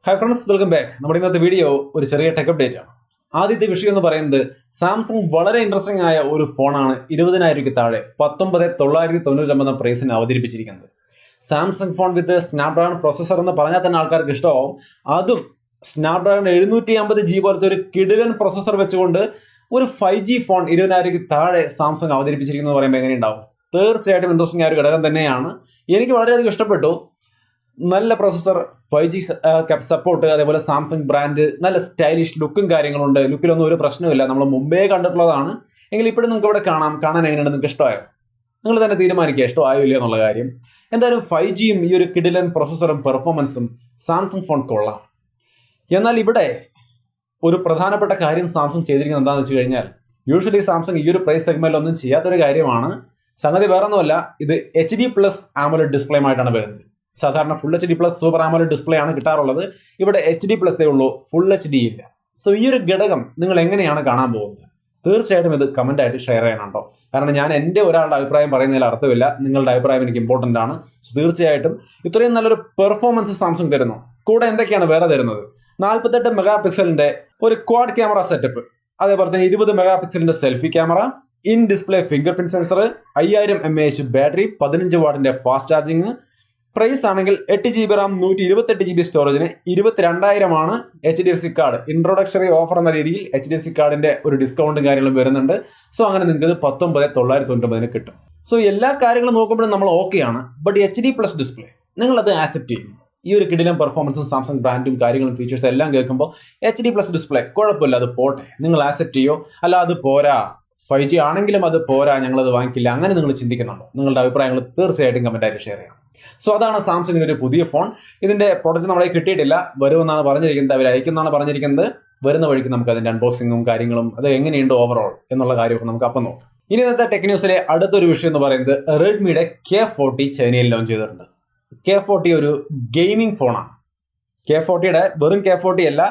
Hi friends, welcome back. നമ്മുടെ ഇന്നത്തെ video ഒരു ചെറിയ ടെക് അപ്ഡേറ്റ് ആണ്. ആദ്യത്തെ വിഷയം എന്ന് പറയുന്നത് സാംസങ് വളരെ ഇൻട്രസ്റ്റിംഗ് ആയ ഒരു ഫോണാണ് 20,000 രൂപയ്ക്ക് താഴെ 19,999 എന്ന പ്രൈസിന് അവതരിപ്പിച്ചിരിക്കുന്നത്. സാംസങ് ഫോൺ വിത്ത് സ്നാപ്ഡ്രാഗൺ പ്രോസസർ എന്ന് പറഞ്ഞാൽ തന്നെ ആൾക്കാർക്ക് ഇഷ്ടമാവും. അതും സ്നാപ്ഡ്രാഗൺ 750G പോലത്തെ ഒരു കിടിലൻ പ്രോസസർ വെച്ചുകൊണ്ട് ഒരു 5G ഫോൺ 20,000 രൂപയ്ക്ക് താഴെ സാംസങ് അവതരിപ്പിച്ചിരിക്കുന്നത് പറയുമ്പോൾ എങ്ങനെയുണ്ടാവും? തീർച്ചയായിട്ടും ഇൻട്രസ്റ്റിംഗ് ആയ ഒരു ഘടകം തന്നെയാണ്. എനിക്ക് വളരെയധികം ഇഷ്ടപ്പെട്ടു. നല്ല പ്രോസസർ, 5G സപ്പോർട്ട്, അതേപോലെ സാംസങ് ബ്രാൻഡ്, നല്ല സ്റ്റൈലിഷ് ലുക്കും കാര്യങ്ങളുണ്ട്. ലുക്കിലൊന്നും ഒരു പ്രശ്നമില്ല, നമ്മൾ മുമ്പേ കണ്ടിട്ടുള്ളതാണ്. എങ്കിൽ ഇപ്പോഴും നിങ്ങൾക്ക് ഇവിടെ കാണാൻ എങ്ങനെയാണ്, നിങ്ങൾക്ക് ഇഷ്ടമായോ? നിങ്ങൾ തന്നെ തീരുമാനിക്കുക ഇഷ്ടമായോ ഇല്ലയോ എന്നുള്ള കാര്യം. എന്തായാലും 5Gയും ഈ ഒരു കിടിലൻ പ്രോസസറും പെർഫോമൻസും സാംസങ് ഫോൺ കൊള്ളാം. എന്നാൽ ഇവിടെ ഒരു പ്രധാനപ്പെട്ട കാര്യം സാംസങ് ചെയ്തിരിക്കുന്നത് എന്താണെന്ന് വെച്ച് കഴിഞ്ഞാൽ, യൂഷ്വലി സാംസങ് ഈ ഒരു പ്രൈസ് സെഗ്മെന്റിൽ ഒന്നും ചെയ്യാത്തൊരു കാര്യമാണ്. സംഗതി വേറെ ഒന്നുമല്ല, ഇത് HD+ AMOLED ഡിസ്പ്ലേയുമായിട്ടാണ് വരുന്നത്. സാധാരണ full HD+ super AMOLED display ആണ് കിട്ടാറുള്ളത്. ഇവിടെ HD+ ഉള്ളൂ, ഫുൾ HD ഇല്ല. സോ ഈ ഒരു ഘടകം നിങ്ങൾ എങ്ങനെയാണ് കാണാൻ പോകുന്നത്? തീർച്ചയായിട്ടും ഇത് കമന്റ് ആയിട്ട് ഷെയർ ചെയ്യണം. കാരണം ഞാൻ എൻ്റെ ഒരാളുടെ അഭിപ്രായം പറയുന്നതിൽ അർത്ഥമില്ല, നിങ്ങളുടെ അഭിപ്രായം എനിക്ക് ഇമ്പോർട്ടൻ്റ് ആണ്. സോ തീർച്ചയായിട്ടും ഇത്രയും നല്ലൊരു പെർഫോമൻസ് സാംസങ് തരുന്നു. കൂടെ എന്തൊക്കെയാണ് വേറെ തരുന്നത്? 48 മെഗാ പിക്സലിന്റെ ഒരു ക്വാഡ് ക്യാമറ സെറ്റപ്പ്, അതേപോലെ തന്നെ 20 മെഗാ പിക്സലിന്റെ selfie camera, in display finger print sensor, 5000 mAh battery, 15 വാട്ടിന്റെ ഫാസ്റ്റ് ചാർജിങ്. പ്രൈസ് ആണെങ്കിൽ 8GB റാം 128GB സ്റ്റോറേജിന് 22,000 ആണ്. HDFC കാർഡ് ഇൻട്രൊഡക്ഷറി ഓഫർ എന്ന രീതിയിൽ HDFC കാർഡിന്റെ ഒരു ഡിസ്കൗണ്ടും കാര്യങ്ങളും വരുന്നുണ്ട്. സോ അങ്ങനെ നിങ്ങൾക്ക് 19,999 കിട്ടും. സോ എല്ലാ കാര്യങ്ങളും നോക്കുമ്പോഴും നമ്മൾ ഓക്കെയാണ്. ബട്ട് HD+ ഡിസ്പ്ലേ നിങ്ങൾ അത് ആക്സെപ്റ്റ് ചെയ്യും. ഈ ഒരു കിടിലൻ പെർഫോമൻസും സാംസങ് ബ്രാൻഡും കാര്യങ്ങളും ഫീച്ചേഴ്സും എല്ലാം കേൾക്കുമ്പോൾ HD+ ഡിസ്പ്ലേ കുഴപ്പമില്ല, അത് പോട്ടെ, നിങ്ങൾ ആക്സെപ്റ്റ് ചെയ്യോ? അല്ല അത് പോരാ, 5G ആണെങ്കിലും അത് പോരാ, ഞങ്ങളത് വാങ്ങിക്കില്ല, അങ്ങനെ നിങ്ങൾ ചിന്തിക്കുന്നുണ്ടോ? നിങ്ങളുടെ അഭിപ്രായങ്ങൾ തീർച്ചയായിട്ടും കമന്റായിട്ട് ഷെയർ ചെയ്യാം. സോ അതാണ് സാംസങ്ങിന്റെ ഒരു പുതിയ ഫോൺ. ഇതിന്റെ പ്രൊഡക്റ്റ് നമ്മളെ കിട്ടിയിട്ടില്ല, വരുമെന്നാണ് പറഞ്ഞിരിക്കുന്നത്, അവർ അയക്കുമെന്നാണ് പറഞ്ഞിരിക്കുന്നത്. വരുന്ന വഴിക്ക് നമുക്ക് അതിന്റെ അൺബോക്സിങ്ങും കാര്യങ്ങളും അത് എങ്ങനെയുണ്ട് ഓവറോൾ എന്നുള്ള കാര്യമൊക്കെ നമുക്ക് അപ്പം നോക്കാം. ഇനി ഇന്നത്തെ ടെക് ന്യൂസിലെ അടുത്തൊരു വിഷയം എന്ന് പറയുന്നത് റെഡ്മിയുടെ K40 ചൈനയിൽ ലോഞ്ച് ചെയ്തിട്ടുണ്ട്. K40 ഒരു ഗെയിമിംഗ് ഫോണാണ്. K40യുടെ വെറും K40 അല്ല,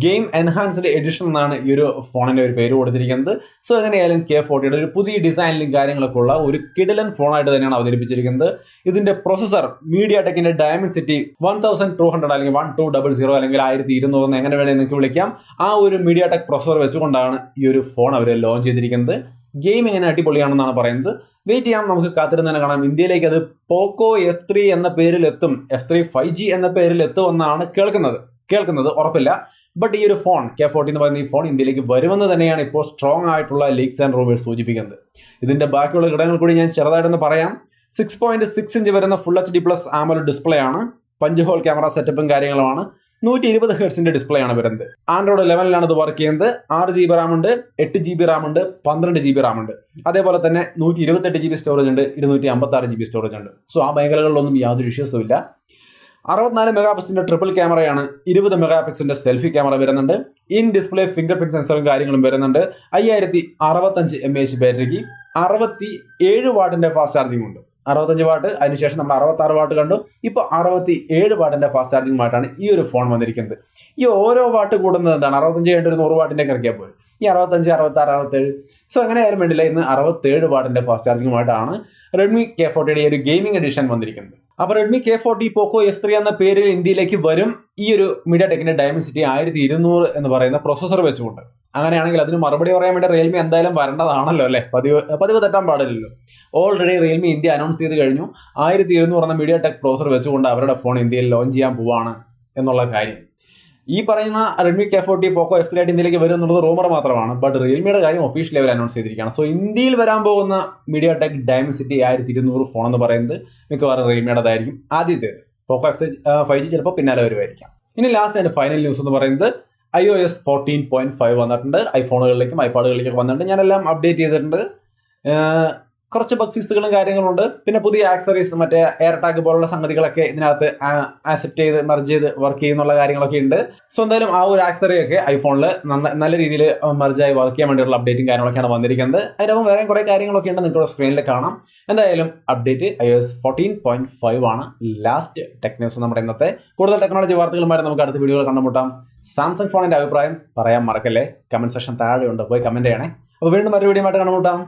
ഗെയിം എൻഹാൻസ്ഡ് എഡിഷൻ എന്നാണ് ഈ ഒരു ഫോണിന്റെ ഒരു പേര് കൊടുത്തിരിക്കുന്നത്. സോ എങ്ങനെയായാലും K40യുടെ ഒരു പുതിയ ഡിസൈനിലും കാര്യങ്ങളൊക്കെ ഉള്ള ഒരു കിടിലൻ ഫോണായിട്ട് തന്നെയാണ് അവതരിപ്പിച്ചിരിക്കുന്നത്. ഇതിന്റെ പ്രൊസസർ മീഡിയാടെക്കിന്റെ ഡയമൻസിറ്റി 1200 അല്ലെങ്കിൽ 1200 അല്ലെങ്കിൽ 1200 എങ്ങനെ വേണമെങ്കിൽ നിങ്ങൾക്ക് വിളിക്കാം. ആ ഒരു മീഡിയാടെക് പ്രൊസസർ വെച്ചുകൊണ്ടാണ് ഈ ഒരു ഫോൺ അവർ ലോഞ്ച് ചെയ്തിരിക്കുന്നത്. ഗെയിമിങ്ങിന് അടിപൊളിയാണെന്നാണ് പറയുന്നത്. വെയിറ്റ് ചെയ്യാം, നമുക്ക് കാത്തിരുന്ന് തന്നെ കാണാം. ഇന്ത്യയിലേക്ക് അത് പോക്കോ F3 എന്ന പേരിൽ എത്തും, F3 5G എന്ന പേരിൽ എത്തുമെന്നാണ് കേൾക്കുന്നത് ഉറപ്പില്ല. ബട്ട് ഈ ഒരു ഫോൺ K40 എന്ന് പറയുന്ന ഈ ഫോൺ ഇന്ത്യയിലേക്ക് വരുമെന്ന് തന്നെയാണ് ഇപ്പോൾ സ്ട്രോങ് ആയിട്ടുള്ള ലീക്സ് ആൻഡ് റൂമേഴ്സ് സൂചിപ്പിക്കുന്നത്. ഇതിന്റെ ബാക്കിയുള്ള ഘടകങ്ങൾ കൂടി ഞാൻ ചെറുതായിട്ടൊന്ന് പറയാം. 6.6 ഇഞ്ച് വരുന്ന ഫുൾ HD+ AMOLED ഡിസ്പ്ലേ ആണ്. 5 ഹോൾ ക്യാമറ സെറ്റപ്പും കാര്യങ്ങളുമാണ്. 120 ഹെർട്സിന്റെ ഡിസ്പ്ലേ ആണ് വരുന്നത്. ആൻഡ്രോയിഡ് 11 ഇത് വർക്ക് ചെയ്യുന്നത്. 6GB റാം ഉണ്ട്, 8GB റാം ഉണ്ട്, 12GB റാം ഉണ്ട്. അതേപോലെ തന്നെ 128GB സ്റ്റോറേജ് ഉണ്ട്, 256GB സ്റ്റോറേജ് ഉണ്ട്. സോ ആ മേഖലകളിലൊന്നും യാതൊരു ഇഷ്യൂസും ഇല്ല. 64 മെഗാ പിക്സലിന്റെ ട്രിപ്പിൾ ക്യാമറയാണ്. 20 മെഗാ പിക്സലിന്റെ സെൽഫി ക്യാമറ വരുന്നുണ്ട്. ഇൻ ഡിസ്പ്ലേ ഫിംഗർ പ്രിന്റ് സെൻസറും കാര്യങ്ങളും വരുന്നുണ്ട്. 5065 mAh ബാറ്ററിക്ക് 67 വാട്ടിന്റെ ഫാസ്റ്റ് ചാർജിംഗ് ഉണ്ട്. 65 വാട്ട്, അതിനുശേഷം നമ്മൾ 66 വാട്ട് കണ്ടു. ഇപ്പോൾ 67 വാട്ടിന്റെ ഫാസ്റ്റ് ചാർജിങ്ങുമായിട്ടാണ് ഈ ഒരു ഫോൺ വന്നിരിക്കുന്നത്. ഈ ഓരോ വാട്ട് കൂടുന്നത് എന്താണ്? 65 കഴിഞ്ഞിട്ട് ഒരു 100 വാട്ടിന്റെ ഇറക്കിയാൽ പോലും ഈ 65, 66, 67. സോ അങ്ങനെ ആയാലും വേണ്ടില്ല, ഇന്ന് 67 വാട്ടിന്റെ ഫാസ്റ്റ് ചാർജിങ്ങുമായിട്ടാണ് റെഡ്മി K40യുടെ ഒരു ഗെയിമിംഗ് എഡിഷൻ വന്നിരിക്കുന്നത്. അപ്പൊ റെഡ്മി K40 പോക്കോ F3 എന്ന പേരിൽ ഇന്ത്യയിലേക്ക് വരും. ഈ ഒരു മീഡിയാടെക്കിന്റെ ഡയമൻസിറ്റി 1200 എന്ന് പറയുന്ന പ്രൊസസർ വെച്ചുകൊണ്ട്. അങ്ങനെയാണെങ്കിൽ അതിന് മറുപടി പറയാൻ വേണ്ടി റിയൽമി എന്തായാലും വരേണ്ടതാണല്ലോ അല്ലെ? പതിവ് തെറ്റാൻ പാടില്ലല്ലോ. ഓൾറെഡി റിയൽമി ഇന്ത്യ അനൗൺസ് ചെയ്ത് കഴിഞ്ഞു. 1200 എന്ന മീഡിയാടെക് പ്രൊസസർ വെച്ചുകൊണ്ട് അവരുടെ ഫോൺ ഇന്ത്യയിൽ ലോഞ്ച് ചെയ്യാൻ പോവാണ് എന്നുള്ള കാര്യം. ഈ പറയുന്ന റെഡ്മി K40 പോക്കോ F3 ആയിട്ട് ഇന്ത്യയിലേക്ക് വരും എന്നുള്ളത് റൂമർ മാത്രമാണ്. ബട്ട് റിയൽമിയുടെ കാര്യം ഒഫീഷ്യലി അവർ അനൗൺസ് ചെയ്തിരിക്കുകയാണ്. സോ ഇന്ത്യയിൽ വരാൻ പോകുന്ന മീഡിയാടെക് ഡയമൻസിറ്റി 1200 ഫോൺ എന്ന് പറയുന്നത് മിക്കവാറും റിയൽമിയുടേതായിരിക്കും. ആദ്യത്തേത് പോക്കോ F3 5G ചിലപ്പോൾ പിന്നാലെ വരുമായിരിക്കാം. ഇനി ലാസ്റ്റ് ആൻഡ് ഫൈനൽ ന്യൂസ് എന്ന് പറയുന്നത് iOS 14.5 വന്നിട്ടുണ്ട്. ഐഫോണുകളിലേക്കും ഐപാഡുകളിലേക്കും വന്നിട്ടുണ്ട്. ഞാനെല്ലാം അപ്ഡേറ്റ് ചെയ്തിട്ടുണ്ട്. കുറച്ച് ബഗ് ഫിക്സുകളും കാര്യങ്ങളുണ്ട്. പിന്നെ പുതിയ ആക്സറീസ്, മറ്റേ എയർ ടാഗ് പോലുള്ള സംഗതികളൊക്കെ ഇതിനകത്ത് ആക്സെപ്റ്റ് ചെയ്ത് മെർജ് ചെയ്ത് വർക്ക് ചെയ്യുന്നുള്ള കാര്യങ്ങളൊക്കെ ഉണ്ട്. സോ എന്തായാലും ആ ഒരു ആക്സറിയൊക്കെ ഐഫോണിൽ നല്ല രീതിയിൽ മെർജായി വർക്ക് ചെയ്യാൻ വേണ്ടിയുള്ള അപ്ഡേറ്റും കാര്യങ്ങളൊക്കെയാണ് വന്നിരിക്കുന്നത്. അതിനൊപ്പം വേറെ കുറേ കാര്യങ്ങളൊക്കെ ഉണ്ട്, നിങ്ങൾക്ക് സ്ക്രീനിൽ കാണാം. എന്തായാലും അപ്ഡേറ്റ് iOS 14.5 ആണ് ലാസ്റ്റ് ടെക് ന്യൂസ് നമ്മുടെ ഇന്നത്തെ. കൂടുതൽ ടെക്നോളജി വാർത്തകളുമായി നമുക്ക് അടുത്ത വീഡിയോകൾ കണ്ടുമുട്ടാം. സാംസങ് ഫോണിന്റെ അഭിപ്രായം പറയാൻ മറക്കല്ലേ, കമന്റ് സെക്ഷൻ താഴെ ഉണ്ട്, പോയി കമന്റ് ചെയ്യണേ. അപ്പോൾ വീണ്ടും മറ്റൊരു വീഡിയോ ആയിട്ട് കണ്ടുമുട്ടാം.